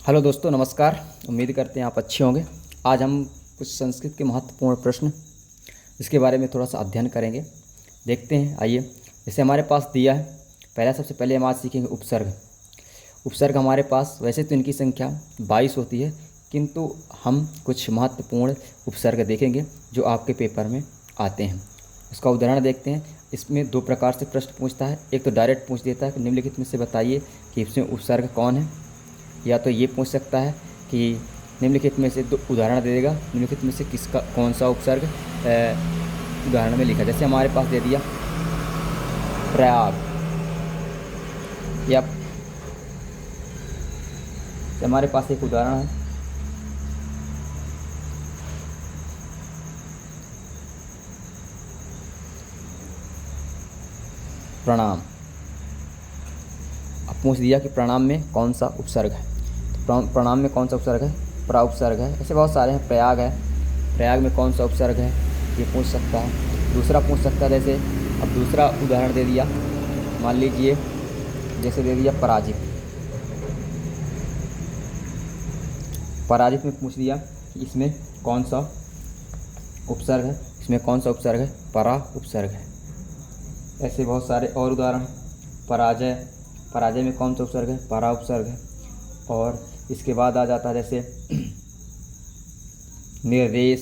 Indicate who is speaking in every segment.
Speaker 1: Hello दोस्तों, नमस्कार। उम्मीद करते हैं आप अच्छे होंगे। आज हम कुछ संस्कृत के महत्वपूर्ण प्रश्न इसके बारे में थोड़ा सा अध्ययन करेंगे। देखते हैं, आइए। जैसे हमारे पास दिया है, सबसे पहले हम आज सीखेंगे उपसर्ग। उपसर्ग हमारे पास वैसे तो इनकी संख्या 22 होती है, किंतु हम कुछ महत्वपूर्ण उपसर्ग देखेंगे जो आपके पेपर में आते हैं। उसका उदाहरण देखते हैं। इसमें दो प्रकार से प्रश्न पूछता है। एक तो डायरेक्ट पूछ देता है कि निम्नलिखित में से बताइए कि इसमें उपसर्ग कौन है, या तो ये पूछ सकता है कि निम्नलिखित में से दो उदाहरण दे देगा, निम्नलिखित में से किसका कौन सा उपसर्ग उदाहरण में लिखा। जैसे हमारे पास दे दिया प्रयाग, या हमारे पास एक उदाहरण है प्रणाम। अब पूछ दिया कि प्रणाम में कौन सा उपसर्ग है, तो प्रणाम में कौन सा उपसर्ग है, प्रा उपसर्ग है। ऐसे बहुत सारे हैं। प्रयाग है, प्रयाग में कौन सा उपसर्ग है, ये पूछ सकता है। दूसरा पूछ सकता है, जैसे अब दूसरा उदाहरण दे दिया, मान लीजिए जैसे दे दिया पराजित। पराजित में पूछ दिया कि इसमें कौन सा उपसर्ग है, इसमें कौन सा उपसर्ग है, परा उपसर्ग है। ऐसे बहुत सारे और उदाहरण हैं। पराजय, पराजय में कौन सा उपसर्ग है, परा उपसर्ग है। और इसके बाद आ जाता है जैसे निर्देश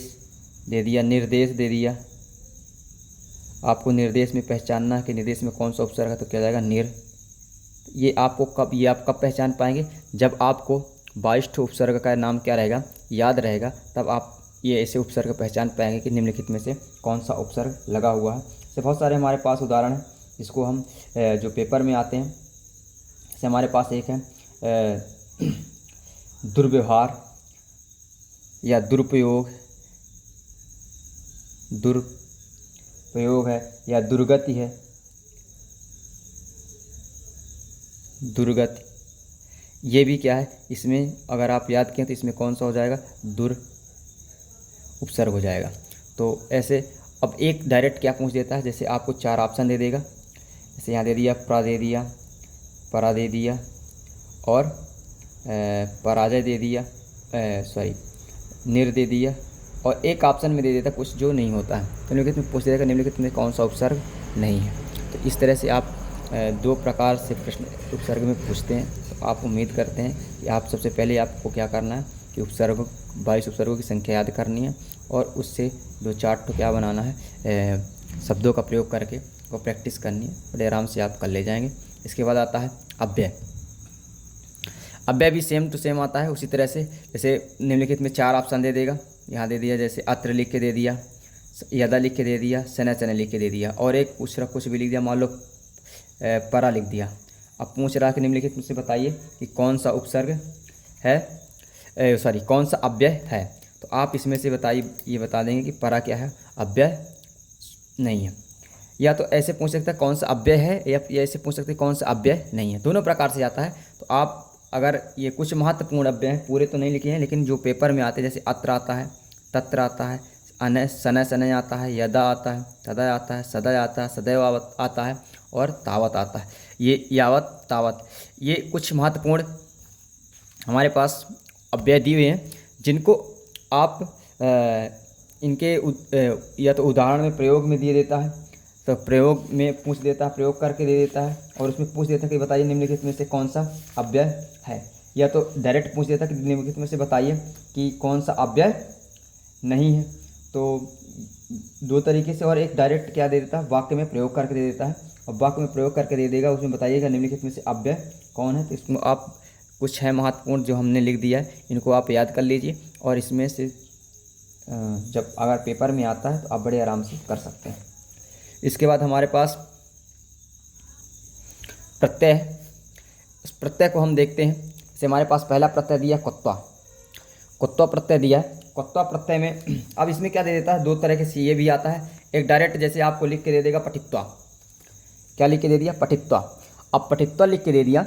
Speaker 1: दे दिया, निर्देश दे दिया। आपको निर्देश में पहचानना है कि निर्देश में कौन सा उपसर्ग है, तो क्या जाएगा निर। ये आपको कब, ये आप कब पहचान पाएंगे, जब आपको 22 उपसर्ग का नाम क्या रहेगा, याद रहेगा, तब आप ये ऐसे उपसर्ग पहचान पाएंगे कि निम्नलिखित में से कौन सा उपसर्ग लगा हुआ है। ऐसे बहुत सारे हमारे पास उदाहरण हैं जिसको हम जो पेपर में आते हैं। जैसे हमारे पास एक है दुर्व्यवहार या दुरुपयोग, दुरुपयोग है, या दुर्गति है, दुर्गति। ये भी क्या है, इसमें अगर आप याद किए तो इसमें कौन सा हो जाएगा, दुर उपसर्ग हो जाएगा। तो ऐसे अब एक डायरेक्ट क्या पूछ देता है, जैसे आपको 4 ऑप्शन दे देगा। जैसे यहाँ दे दिया प्रा दे दिया, परा दे दिया, और पराजय दे दिया, निर दे दिया, और एक ऑप्शन में दे देता कुछ जो नहीं होता है। तो निम्नलिखित में पूछ देगा निम्नलिखित में कौन सा उपसर्ग नहीं है। तो इस तरह से आप दो प्रकार से प्रश्न उपसर्ग में पूछते हैं। तो आप उम्मीद करते हैं कि आप सबसे पहले आपको क्या करना है कि उपसर्ग 22 उपसर्गों की संख्या याद करनी है, और उससे 2-4 तो क्या बनाना है, शब्दों का प्रयोग करके वो प्रैक्टिस करनी है। बड़े आराम से आप कर ले जाएंगे। इसके बाद आता है अव्यय। अव्यय भी सेम टू सेम आता है उसी तरह से। जैसे निम्नलिखित में 4 ऑप्शन दे देगा। यहाँ दे दिया जैसे अत्र लिख के दे दिया, यदा लिख के दे दिया, सना चना लिख के दे दिया, और एक पूछ रहा कुछ भी लिख दिया, मान लो परा लिख दिया। अब पूछ रहा कि निम्नलिखित में से बताइए कि कौन सा उपसर्ग है, कौन सा अव्यय है। तो आप इसमें से बताइए, ये बता देंगे कि परा क्या है, अव्यय नहीं है। या तो ऐसे पूछ सकते हैं कौन सा अव्यय है, या ऐसे पूछ सकते हैं कौन सा अव्यय नहीं है। दोनों प्रकार से आता है। तो आप अगर ये कुछ महत्वपूर्ण अव्यय हैं, पूरे तो नहीं लिखे हैं, लेकिन जो पेपर में आते हैं, जैसे अत्र आता है, तत्र आता है, अनय सनय सनय आता है, यदा आता है, तदा आता है, सदा आता है, सदैव आता है, और तावत आता है। ये यावत तावत, ये कुछ महत्वपूर्ण हमारे पास अव्यय दिए हुए हैं, जिनको आप इनके या तो उदाहरण में प्रयोग में दिए देता है, तो प्रयोग में पूछ देता है, प्रयोग करके दे देता है, और उसमें पूछ देता है कि बताइए निम्नलिखित में से कौन सा अव्यय है। या तो डायरेक्ट पूछ देता है कि निम्नलिखित में से बताइए कि कौन सा अव्यय नहीं है। तो दो तरीके से। और एक डायरेक्ट क्या दे देता है, वाक्य में प्रयोग करके दे देता है, और वाक्य में प्रयोग करके दे देगा, उसमें बताइएगा निम्नलिखित में से अव्यय कौन है। तो इसमें आप कुछ है महत्वपूर्ण जो हमने लिख दिया है, इनको आप याद कर लीजिए, और इसमें से जब अगर पेपर में आता है तो आप बड़े आराम से कर सकते हैं। इसके बाद हमारे पास प्रत्यय है। इस प्रत्यय को हम देखते हैं। जैसे हमारे पास पहला प्रत्यय दिया कुत्ता, कुत्ता प्रत्यय दिया है। कुत्ता प्रत्यय में अब इसमें क्या दे देता है, दो तरह के से ये भी आता है। एक डायरेक्ट जैसे आपको लिख के दे देगा पठित्वा, क्या लिख के दे दिया, पठित्वा। अब पठित्वा लिख के दे दिया।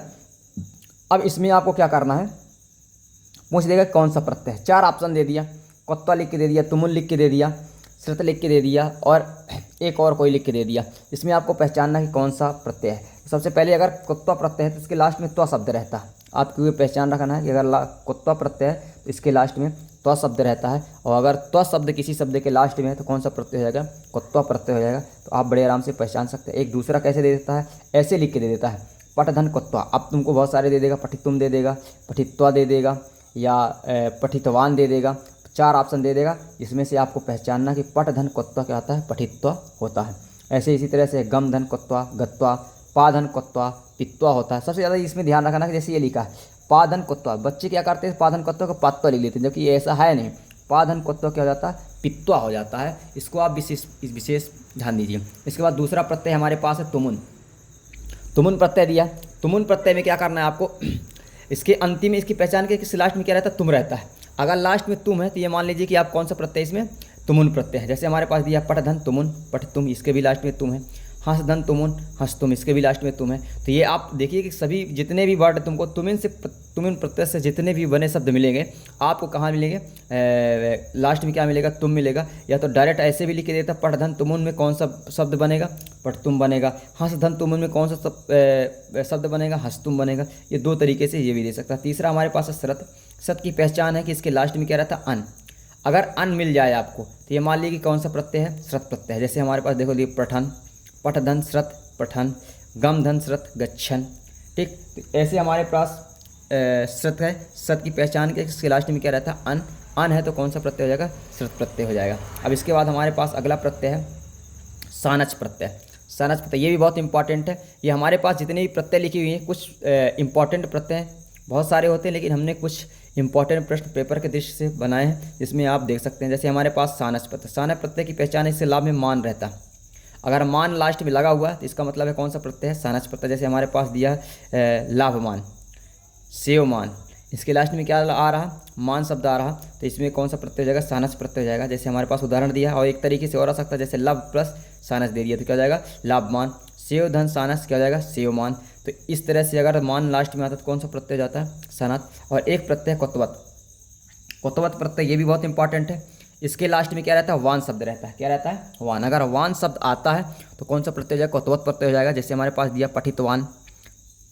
Speaker 1: अब इसमें आपको क्या करना है, पूछ देगा कौन सा प्रत्यय है। 4 ऑप्शन दे दिया, कुत्ता लिख के दे दिया, तुमुल लिख के दे दिया, श्रुत लिख के दे दिया, और एक और कोई लिख के दे दिया। इसमें आपको पहचानना कि कौन सा प्रत्यय है। तो सबसे पहले अगर कुत्ता प्रत्यय है तो इसके लास्ट में त्वा शब्द रहता है। आपको ये पहचान रखना है कि अगर क्त्वा प्रत्यय है तो इसके लास्ट में त्व शब्द रहता है, और अगर त्व शब्द किसी शब्द के लास्ट में है तो कौन सा प्रत्यय हो जाएगा, क्त्वा प्रत्यय हो जाएगा। तो आप बड़े आराम से पहचान सकते हैं। एक दूसरा कैसे दे देता है, ऐसे लिख के दे देता है, पठधन क्त्वा। अब तुमको बहुत सारे दे देगा, पठितुम दे देगा, पठित्वा दे देगा, या पठितवान दे देगा, 4 ऑप्शन दे देगा। इसमें से आपको पहचानना कि पठधन क्त्वा क्या होता है, पठित्वा होता है। ऐसे इसी तरह से गम धन क्त्वा, गत्वा, पाधन क्त्वा, पित्वा होता है। सबसे ज़्यादा इसमें ध्यान रखना कि जैसे ये लिखा है पाधन क्त्वा, बच्चे क्या करते हैं, पाधन क्त्वा को पात्वा लिख लेते हैं, जबकि ऐसा है नहीं। पाधन क्त्वा क्या हो जाता है, पित्वा हो जाता है। इसको आप विशेष ध्यान दीजिए। इसके बाद दूसरा प्रत्यय हमारे पास है तुमुन। तुमुन प्रत्यय दिया। तुमुन प्रत्यय में क्या करना है आपको, इसके अंतिम में इसकी पहचान के किस लास्ट में क्या रहता है, तुम रहता है। अगर लास्ट में तुम है तो ये मान लीजिए कि आप कौन सा प्रत्यय इसमें, तुमुन प्रत्यय है। जैसे हमारे पास दिया पठधन तुमुन, पठ तुम, इसके भी लास्ट में तुम है। हंस धन तुमुन, हंस तुम, इसके भी लास्ट में तुम है। तो ये आप देखिए कि सभी जितने भी वर्ड तुमको तुमिन प्रत्यय से जितने भी बने शब्द मिलेंगे आपको कहाँ मिलेंगे, लास्ट में क्या मिलेगा, तुम मिलेगा। या तो डायरेक्ट ऐसे भी लिख के देता, पठधन तुमुन में कौन सा शब्द बनेगा, पठ तुम बनेगा। हंस धन तुमुन में कौन सा शब्द बनेगा, हंस तुम बनेगा। ये 2 तरीके से ये भी दे सकता है। तीसरा हमारे पास है श्रत। श्रत की पहचान है कि इसके लास्ट में क्या रहता है, अन। अगर अन मिल जाए आपको तो ये मान लीजिए कि कौन सा प्रत्यय है, श्रत प्रत्यय है। जैसे हमारे पास देखो ये पठन, पठधन श्रत पठन, गम धन श्रत गच्छन। ठीक, तो ऐसे हमारे पास श्रत है। श्रत की पहचान के इसके लास्ट में क्या रहता है, अन। अन है तो कौन सा प्रत्यय हो जाएगा, श्रत प्रत्यय हो जाएगा। अब इसके बाद हमारे पास अगला प्रत्यय है सानच प्रत्यय। सानच प्रत्यय ये भी बहुत इंपॉर्टेंट है। ये हमारे पास जितने भी प्रत्यय लिखी हुई हैं, कुछ इंपॉर्टेंट प्रत्यय बहुत सारे होते हैं, लेकिन हमने कुछ इंपॉर्टेंट प्रश्न पेपर के दृष्टि से बनाए हैं, जिसमें आप देख सकते हैं। जैसे हमारे पास सानच प्रत्यय। सानच प्रत्यय की पहचान इससे लाभ में मान रहता है। अगर मान लास्ट में लगा हुआ है तो इसका मतलब है कौन सा प्रत्यय है, सानच प्रत्यय। जैसे हमारे पास दिया है लाभमान, सेवमान, इसके लास्ट में क्या आ रहा, मान शब्द आ रहा, तो इसमें कौन सा प्रत्यय हो जाएगा, सानच प्रत्यय हो जाएगा। जैसे हमारे पास उदाहरण दिया है, और एक तरीके से और आ सकता है, जैसे लव प्लस सानच दे दिया तो क्या हो जाएगा, लाभमान। सेव धन सानच क्या हो जाएगा, सेवमान। तो इस तरह से अगर मान लास्ट में आता है तो कौन सा प्रत्यय हो जाता है, सानच। और एक प्रत्यय क्त्वत। क्त्वत प्रत्यय ये भी बहुत इंपॉर्टेंट है। इसके लास्ट में क्या रहता है, वान शब्द रहता है। क्या रहता है, वान। अगर वान शब्द आता है तो कौन सा प्रत्यय हो जाएगा, क्त्वत प्रत्यय हो जाएगा। जैसे हमारे पास दिया पठितवान,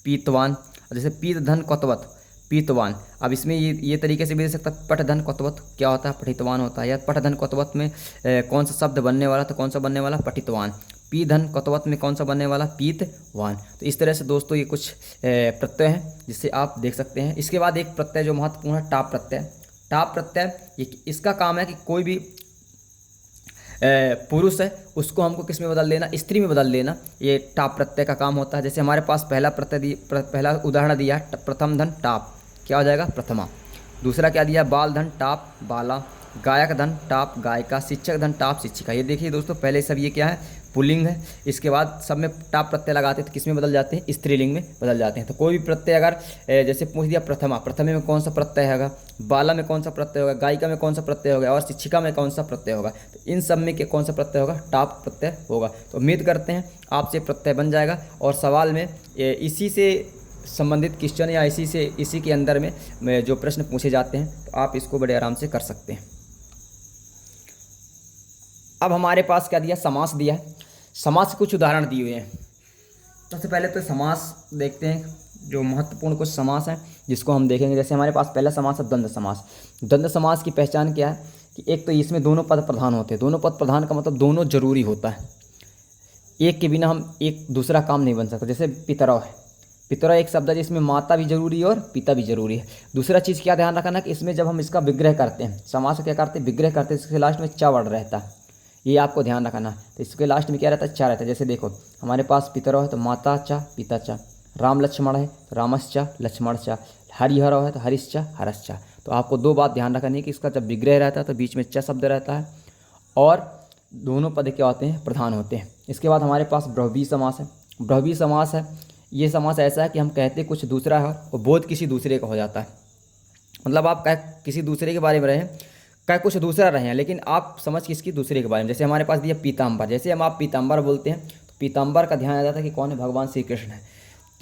Speaker 1: पीतवान, जैसे पीत धन क्त्वत, पीतवान। अब इसमें ये तरीके से भी दे सकता है, पठधन क्त्वत क्या होता है, पठितवान होता है। या पठधन क्त्वत में कौन सा शब्द बनने वाला, तो कौन सा बनने वाला, पठितवान। पी धन क्त्वत में कौन सा बनने वाला, पीतवान। तो इस तरह से दोस्तों ये कुछ प्रत्यय हैं जिससे आप देख सकते हैं। इसके बाद एक प्रत्यय जो महत्वपूर्ण है, टाप प्रत्यय। टाप प्रत्यय इसका काम है कि कोई भी पुरुष है उसको हमको किस में बदल देना, स्त्री में बदल देना। ये टाप प्रत्यय का काम होता है। जैसे हमारे पास पहला उदाहरण दिया, प्रथम धन टाप, क्या हो जाएगा, प्रथमा। दूसरा क्या दिया, बाल धन टाप, बाला। गायक धन टाप, गायिका। शिक्षक धन टाप, शिक्षिका। ये देखिए दोस्तों, पहले सब ये क्या है, पुल्लिंग है। इसके बाद सब में टाप प्रत्यय लगाते हैं तो किस में बदल जाते हैं, स्त्रीलिंग में बदल जाते हैं। तो कोई भी प्रत्यय अगर जैसे पूछ दिया प्रथमा, प्रथमे में कौन सा प्रत्यय होगा, बाला में कौन सा प्रत्यय होगा, गायिका में कौन सा प्रत्यय होगा, और शिक्षिका में कौन सा प्रत्यय होगा, तो इन सब में कौन सा प्रत्यय होगा, टाप प्रत्यय होगा। तो उम्मीद करते हैं आपसे प्रत्यय बन जाएगा। और सवाल में इसी से संबंधित क्वेश्चन या इसी के अंदर में जो प्रश्न पूछे जाते हैं तो आप इसको बड़े आराम से कर सकते हैं। अब हमारे पास क्या दिया, समास दिया है। समास के कुछ उदाहरण दिए हुए हैं। सबसे पहले तो समास देखते हैं, जो महत्वपूर्ण कुछ समास हैं जिसको हम देखेंगे। जैसे हमारे पास पहला समास है द्वंद्व समास। द्वंद्व समास की पहचान क्या है कि एक तो इसमें दोनों पद प्रधान होते हैं। दोनों पद प्रधान का मतलब दोनों जरूरी होता है, एक के बिना हम एक दूसरा काम नहीं बन सकता। जैसे पितरौ है, पितरौ एक शब्द है जिसमें माता भी जरूरी है और पिता भी जरूरी है। दूसरा चीज़ क्या ध्यान रखना कि इसमें जब हम इसका विग्रह करते हैं, समास क्या करते हैं, विग्रह करते हैं, इसके लास्ट में चा वर्ड रहता है, ये आपको ध्यान रखना। तो इसके लास्ट में क्या रहता है, चा रहता है। जैसे देखो हमारे पास पितरौ है तो माता चा, पिता चा। राम लक्ष्मण है तो रामश्चा, लक्ष्मण चा। हरिहर है तो हरिश्चा, हरश्चा। तो आपको 2 बात ध्यान रखनी है कि इसका जब विग्रह रहता है तो बीच में च शब्द रहता है और दोनों पद क्या होते हैं, प्रधान होते हैं। इसके बाद हमारे पास बहुव्रीहि समास है। बहुव्रीहि समास है, ये समास ऐसा है कि हम कहते कुछ दूसरा है और बोध किसी दूसरे का हो जाता है। मतलब आप कह किसी दूसरे के बारे में रहें, कह कुछ दूसरा रहे हैं, लेकिन आप समझ किसकी, दूसरे के बारे में। जैसे हमारे पास दिया पीताम्बर। जैसे हम आप पीताम्बर बोलते हैं तो पीताम्बर का ध्यान आ जाता है कि कौन है, भगवान श्री कृष्ण है।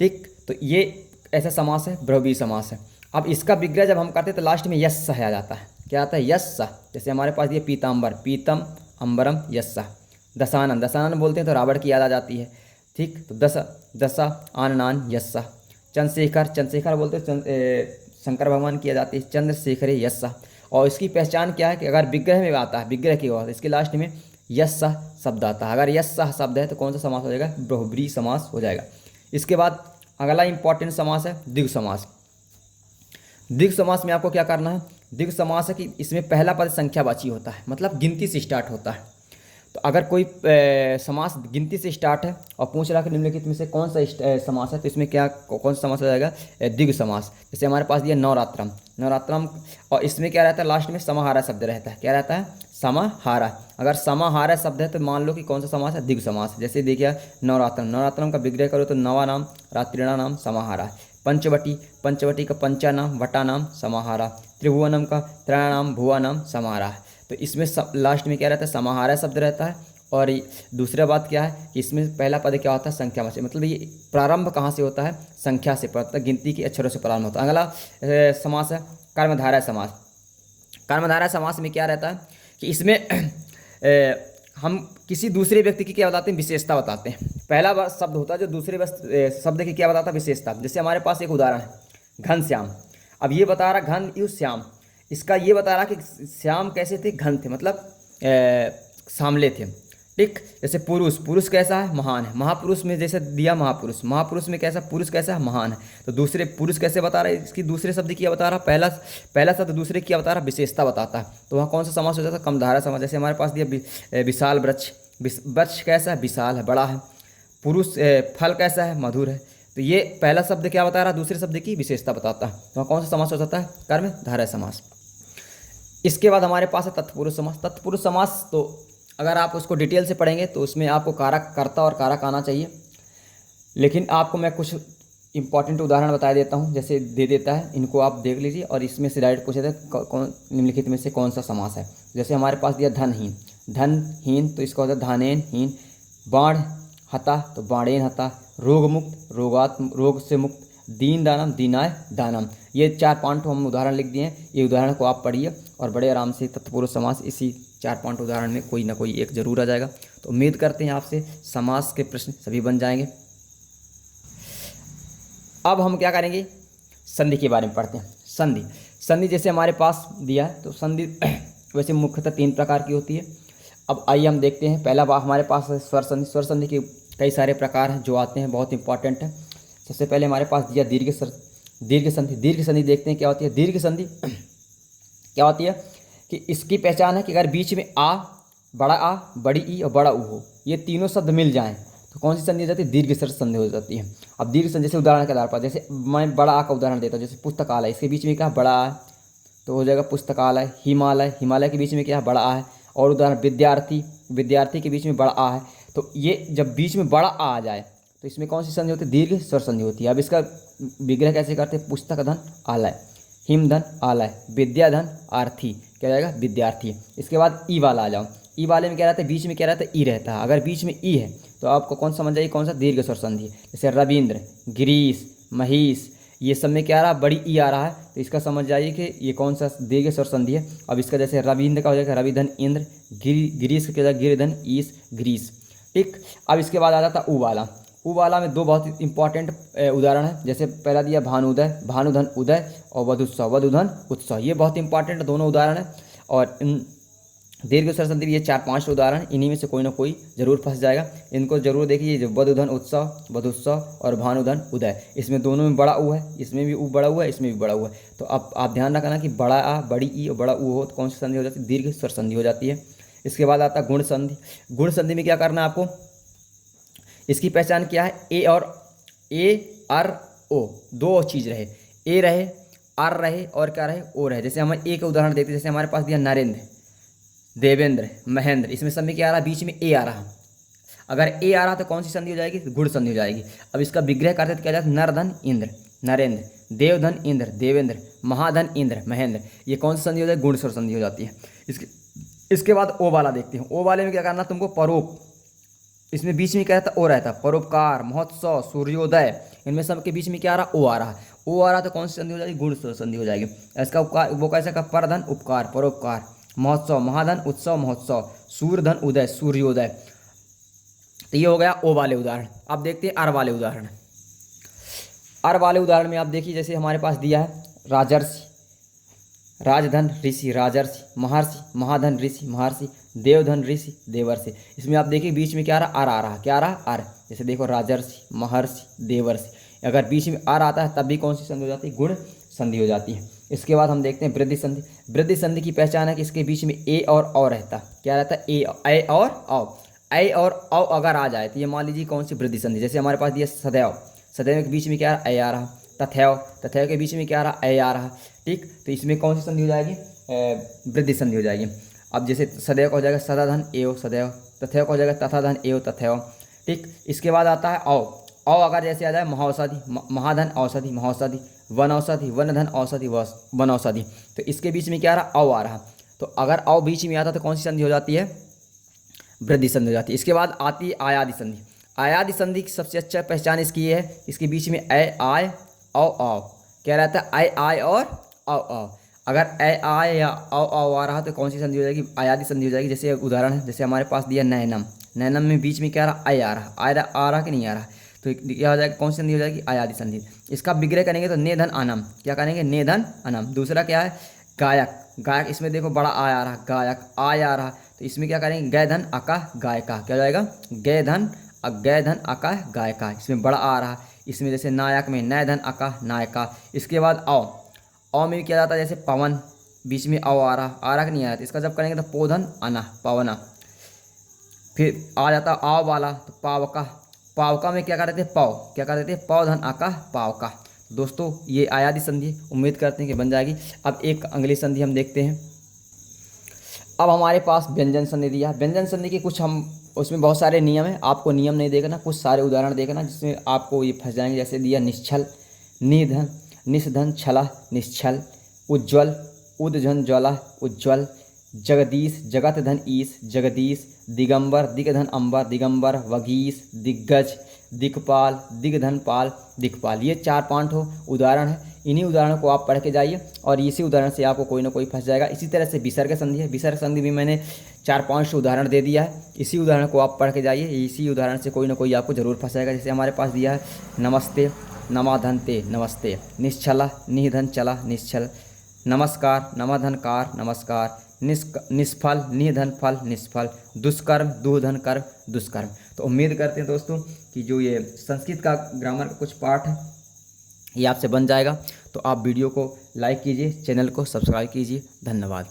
Speaker 1: ठीक, तो ये ऐसा समास है, बहुव्रीहि समास है। अब इसका विग्रह जब हम करते हैं तो लास्ट में यस्स आ जाता है। क्या आता है, यस्स। जैसे हमारे पास दिया पीताम्बर, पीतम अम्बरम यस्स। दशानन, दशानन बोलते हैं तो रावण की याद आ जाती है। ठीक, तो दशा आननान यस्सा। चंद्रशेखर, चंद्रशेखर बोलते हैं शंकर भगवान किया जाती है चंद्रशेखरे यस्सा। और इसकी पहचान क्या है कि अगर विग्रह में आता है, विग्रह की बात, इसके लास्ट में यस्सा शब्द आता है। अगर यस्सा शब्द है तो कौन सा समास हो जाएगा? बहुब्रीहि समास हो जाएगा। इसके बाद अगला इंपॉर्टेंट समास है द्विगु समास। द्विगु समास में आपको क्या करना है? द्विगु समास है कि इसमें पहला पद संख्यावाची होता है, मतलब गिनती से स्टार्ट होता है। तो अगर कोई समास गिनती से स्टार्ट है और पूछ रहा कि निम्नलिखित में से कौन सा समास है, तो इसमें क्या कौन सा समास हो जाएगा? द्विगु समास। जैसे हमारे पास दिया नवरात्रम, नवरात्रम, और इसमें क्या रहता है? लास्ट में समाहारा शब्द रहता है। क्या रहता है? समाहारा। अगर समाहारा शब्द है तो मान लो कि कौन सा समास है? द्विगु समास। जैसे देखिए नवरात्रम, नवरात्रम का विग्रह करो तो नवा नाम रात्रिणा नाम समाहारा। पंचवटी, पंचवटी का पंचा नाम वटा नाम समाहारा। त्रिभुवनम का त्रयाणाम भुवा नाम समाहारा। तो इसमें लास्ट में क्या रहता है? समाहारा शब्द रहता है। और दूसरा बात क्या है कि इसमें पहला पद क्या होता है? संख्यावाची। मतलब ये प्रारंभ कहाँ से होता है? संख्या से, मतलब गिनती के अक्षरों से प्रारंभ होता है। अगला समास है कर्मधारय समास। कर्मधारय समास में क्या रहता है कि इसमें हम किसी दूसरे व्यक्ति की क्या बताते हैं? विशेषता बताते हैं। पहला शब्द होता है जो दूसरे शब्द की क्या बताता है? विशेषता। जैसे हमारे पास एक उदाहरण है घनश्याम। अब ये बता रहा घन यू श्याम, इसका ये बता रहा कि श्याम कैसे थे? घन थे, मतलब सांवले थे। ठीक। जैसे पुरुष, पुरुष कैसा है? महान है। महापुरुष में जैसे दिया महापुरुष, महापुरुष में कैसा? पुरुष कैसा है? महान है। तो दूसरे पुरुष कैसे बता रहा है? इसकी दूसरे शब्द क्या बता रहा? पहला शब्द दूसरे क्या बता रहा? विशेषता बताता है। तो वहाँ कौन सा समास हो जाता है? कर्मधारय समास। जैसे हमारे पास दिया विशाल वृक्ष, वृक्ष कैसा है? विशाल है, बड़ा है। पुरुष फल कैसा है? मधुर है। तो ये पहला शब्द क्या बता रहा? दूसरे शब्द की विशेषता बताता है। तो वहाँ कौन सा समास हो जाता है? कर्मधारय समास। इसके बाद हमारे पास है तत्पुरुष समास। तत्पुरुष समास तो अगर आप उसको डिटेल से पढ़ेंगे तो उसमें आपको कारक, कर्ता और कारक आना चाहिए, लेकिन आपको मैं कुछ इंपॉर्टेंट उदाहरण बता देता हूँ, जैसे दे देता है, इनको आप देख लीजिए और इसमें से डायरेक्ट पूछे थे कौन निम्नलिखित में से कौन सा समास है। जैसे हमारे पास दिया धनहीन, धनहीन तो इसका होता है धानेन हीन। बाण हता तो बाणेन हता। रोग मुक्त रोग से मुक्त। दीन दानम दीनाय दानम। ये 4-5 हम उदाहरण लिख दिए हैं। ये उदाहरण को आप पढ़िए और बड़े आराम से तत्पुरुष समास इसी 4-5 उदाहरण में कोई ना कोई एक जरूर आ जाएगा। तो उम्मीद करते हैं आपसे समास के प्रश्न सभी बन जाएंगे। अब हम क्या करेंगे? संधि के बारे में पढ़ते हैं। संधि, संधि जैसे हमारे पास दिया है तो संधि वैसे मुख्यतः 3 प्रकार की होती है। अब आइए हम देखते हैं। पहला हमारे पास है स्वर संधि। स्वर संधि के कई सारे प्रकार हैं जो आते हैं, बहुत इंपॉर्टेंट है। सबसे पहले हमारे पास दिया दीर्घ संधि। दीर्घ संधि देखते हैं क्या होती है। दीर्घ संधि क्या होती है कि इसकी पहचान है कि अगर बीच में आ, बड़ा आ, बड़ी ई और बड़ा ऊ हो, ये तीनों शब्द मिल जाएं तो कौन सी संधि हो जाती है? दीर्घ संधि हो जाती है। अब दीर्घ संधि जैसे उदाहरण के आधार पर, जैसे मैं बड़ा आ का उदाहरण देता हूँ। जैसे पुस्तकालय, इसके बीच में क्या है? बड़ा आ है तो हो जाएगा पुस्तकालय। हिमालय, हिमालय के बीच में क्या है? बड़ा आ है। और उदाहरण विद्यार्थी, विद्यार्थी के बीच में बड़ा आ है। तो ये जब बीच में बड़ा आ जाए तो इसमें कौन सी संधि होती है? दीर्घ स्वर संधि होती है। अब इसका विग्रह कैसे करते हैं? पुस्तक धन आलय, हिमधन आलय, विद्याधन आर्थी, क्या जाएगा? विद्यार्थी। इसके बाद ई वाला आ जाओ। ई वाले में क्या रहता है? बीच में क्या रहता है? ई रहता है। अगर बीच में ई है तो आपको कौन समझ जाइए कौन सा? दीर्घ स्वर संधि है। जैसे रविंद्र, गिरीश, महीश, ये सब में क्या आ रहा है? बड़ी ई आ रहा है तो इसका समझ जाइए कि ये कौन सा दीर्घ स्वर संधि है। अब इसका जैसे रविंद्र का हो जाएगा रविधन इंद्र, गिरीश का क्या जाएगा? गिरिधन ईश ग्रीस। ठीक। अब इसके बाद आ जाता है ऊ वाला। ऊ वाला में 2 बहुत इंपॉर्टेंट उदाहरण है। जैसे पहला दिया भानुदय, भानुधन उदय, और वधुत्सव, वधुधन उत्सव। ये बहुत इंपॉर्टेंट दोनों उदाहरण है। और दीर्घ स्वर संधि ये 4-5 उदाहरण, इन्हीं में से कोई ना कोई जरूर फंस जाएगा। इनको जरूर देखिए। जो वधुधन उत्सव, वधुत्सव और भानुधन उदय, इसमें दोनों में बड़ा ऊ है, इसमें भी ऊ बड़ा हुआ है, इसमें भी बड़ा हुआ है। तो अब आप ध्यान रखना कि बड़ा आ, बड़ी ई और बड़ा ऊ हो तो कौन सी संधि हो जाती है? दीर्घ स्वर संधि हो जाती है। इसके बाद आता है गुण संधि। गुण संधि में क्या करना है आपको? इसकी पहचान क्या है? ए और ए आर ओ 2 चीज़ रहे, ए रहे, आर रहे और क्या रहे? ओ रहे। जैसे हम ए का उदाहरण देते हैं। जैसे हमारे पास दिया नरेंद्र, देवेंद्र, महेंद्र, इसमें सब में क्या आ रहा है? बीच में ए आ रहा। अगर ए आ रहा तो कौन सी संधि हो जाएगी? गुण संधि हो जाएगी। अब इसका विग्रह करते तो क्या जाता है? नरधन इंद्र, नरेंद्र, देवधन इंद्र, देवेंद्र, महाधन इंद्र, महेंद्र। ये कौन सी संधि हो जाएगी? गुण स्वर संधि हो जाती है। इसके बाद ओ वाला देखते हैं। ओ वाले में क्या करना तुमको? परोप, इसमें बीच में क्या रहता है? ओ रहता है। परोपकार, महोत्सव, सूर्योदय, इनमें सब के बीच में क्या आ रहा? ओ आ रहा है। ओ आ रहा तो कौन सी संधि हो जाएगी? गुण संधि हो जाएगी। इसका उपकार वो कैसे का? परधन उपकार, परोपकार, महोत्सव, महाधन उत्सव, महोत्सव, सूर्यधन उदय, सूर्योदय। तो ये हो गया ओ वाले उदाहरण। अब देखते हैं आर वाले उदाहरण। अर वाले उदाहरण में आप देखिए, जैसे हमारे पास दिया है राजर्षि, राजधन ऋषि राजर्षि, महर्षि महाधन ऋषि महर्षि, देवधन ऋषि देवर्षि। इसमें आप देखिए बीच में क्या आ रहा, अर आ रहा, क्या आ रहा, अर। जैसे देखो राजर्षि, महर्षि, देवर्षि, अगर बीच में अर आता है तब भी कौन सी संधि हो जाती है, गुण संधि हो जाती है। इसके बाद हम देखते हैं वृद्धि संधि। वृद्धि संधि की पहचान है कि इसके बीच में ए और औ रहता है। क्या रहता है, ए और औ। ऐ और औ अगर आ जाए तो ये मान लीजिए कौन सी वृद्धि संधि। जैसे हमारे पास दिया सदैव, सदैव के बीच में क्या आ रहा, ऐ आ रहा। तथैव, तथैव के बीच में क्या आ रहा, ऐ आ रहा। ठीक, तो इसमें कौन सी संधि हो जाएगी, वृद्धि संधि हो जाएगी। अब जैसे सदैव का हो जाएगा सदाधन एव सदैव, तथैव का हो जाएगा तथाधन एव तथैव। ठीक, इसके बाद आता है औ। औ अगर जैसे आ जाए महाऔषधि, महाधन औषधि महौषधि, वन औषधि वनधन औषधि वन औषधि, तो इसके बीच में क्या आ रहा, औ आ रहा। तो अगर औ बीच में आता तो कौन सी संधि हो जाती है, वृद्धि संधि हो जाती है। इसके बाद आती है आयादि संधि। आयादि संधि की सबसे अच्छा पहचान इसकी ये है, इसके बीच में ऐ आय औ औ क्या रहता है, ऐ आय और औ औ। अगर ऐ आय या औ औ आ रहा तो कौन सी संधि हो जाएगी, आयादि संधि हो जाएगी। जैसे उदाहरण है, जैसे हमारे पास दिया नैनम, नैनम में बीच में क्या आ रहा, ऐ आ रहा, आ रहा कि नहीं आ रहा, तो क्या हो जाएगा, कौन सी संधि हो जाएगी, आयादि संधि। इसका विग्रह करेंगे तो नेधन अनम, क्या करेंगे, नेधन अनम। दूसरा क्या है, गायक, गायक इसमें देखो बड़ा आ रहा, गायक आय आ रहा, तो इसमें क्या करेंगे, गय धन अका गायका, क्या हो जाएगा, गय धन अका गायका, इसमें बड़ा आ रहा। इसमें जैसे नायक में नय धन अका नायका। इसके बाद औ में क्या जाता है, जैसे पवन, बीच में औ आ रहा कि नहीं आ रहा, तो इसका जब करेंगे तो पोधन अना पवना। फिर आ जाता आव वाला तो पावका, पावका में क्या करते थे, पाव, क्या करते थे, पौधन आका पावका। दोस्तों ये आयादी संधि, उम्मीद करते हैं कि बन जाएगी। अब एक अगली संधि हम देखते हैं। अब हमारे पास व्यंजन संधि दिया। व्यंजन संधि के कुछ हम, उसमें बहुत सारे नियम है, आपको नियम नहीं देखना, कुछ सारे उदाहरण देखना जिसमें आपको ये फंस जाएंगे। जैसे दिया निश्छल, निधन, निषधन, छला निश्छल, उज्ज्वल, उदधन ज्वाला उज्ज्वल, जगदीश, जगत धन ईश जगदीश, दिगंबर, दिगधन अंबर दिगंबर, वगीश, दिग्गज, दिक्पाल, दिग्धन पाल दिक्पाल। ये 4-5 उदाहरण है। इन्हीं उदाहरणों को आप पढ़ के जाइए और इसी उदाहरण से आपको कोई ना कोई फंस जाएगा। इसी तरह से विसर्ग संधि है, विसर्ग संधि भी मैंने 4-5 उदाहरण दे दिया है। इसी उदाहरण को आप पढ़ के जाइए, इसी उदाहरण से कोई ना कोई आपको जरूर फंसाएगा। जैसे हमारे पास दिया है नमस्ते, नमाधनते नमस्ते, निश्चला, निधन चला निश्चल, नमस्कार, नमाधनकार नमस्कार, निष्फल, निधन फल निष्फल, दुष्कर्म, दुधन कर्म दुष्कर्म। तो उम्मीद करते हैं दोस्तों कि जो ये संस्कृत का ग्रामर का कुछ पार्ट है ये आपसे बन जाएगा। तो आप वीडियो को लाइक कीजिए, चैनल को सब्सक्राइब कीजिए। धन्यवाद।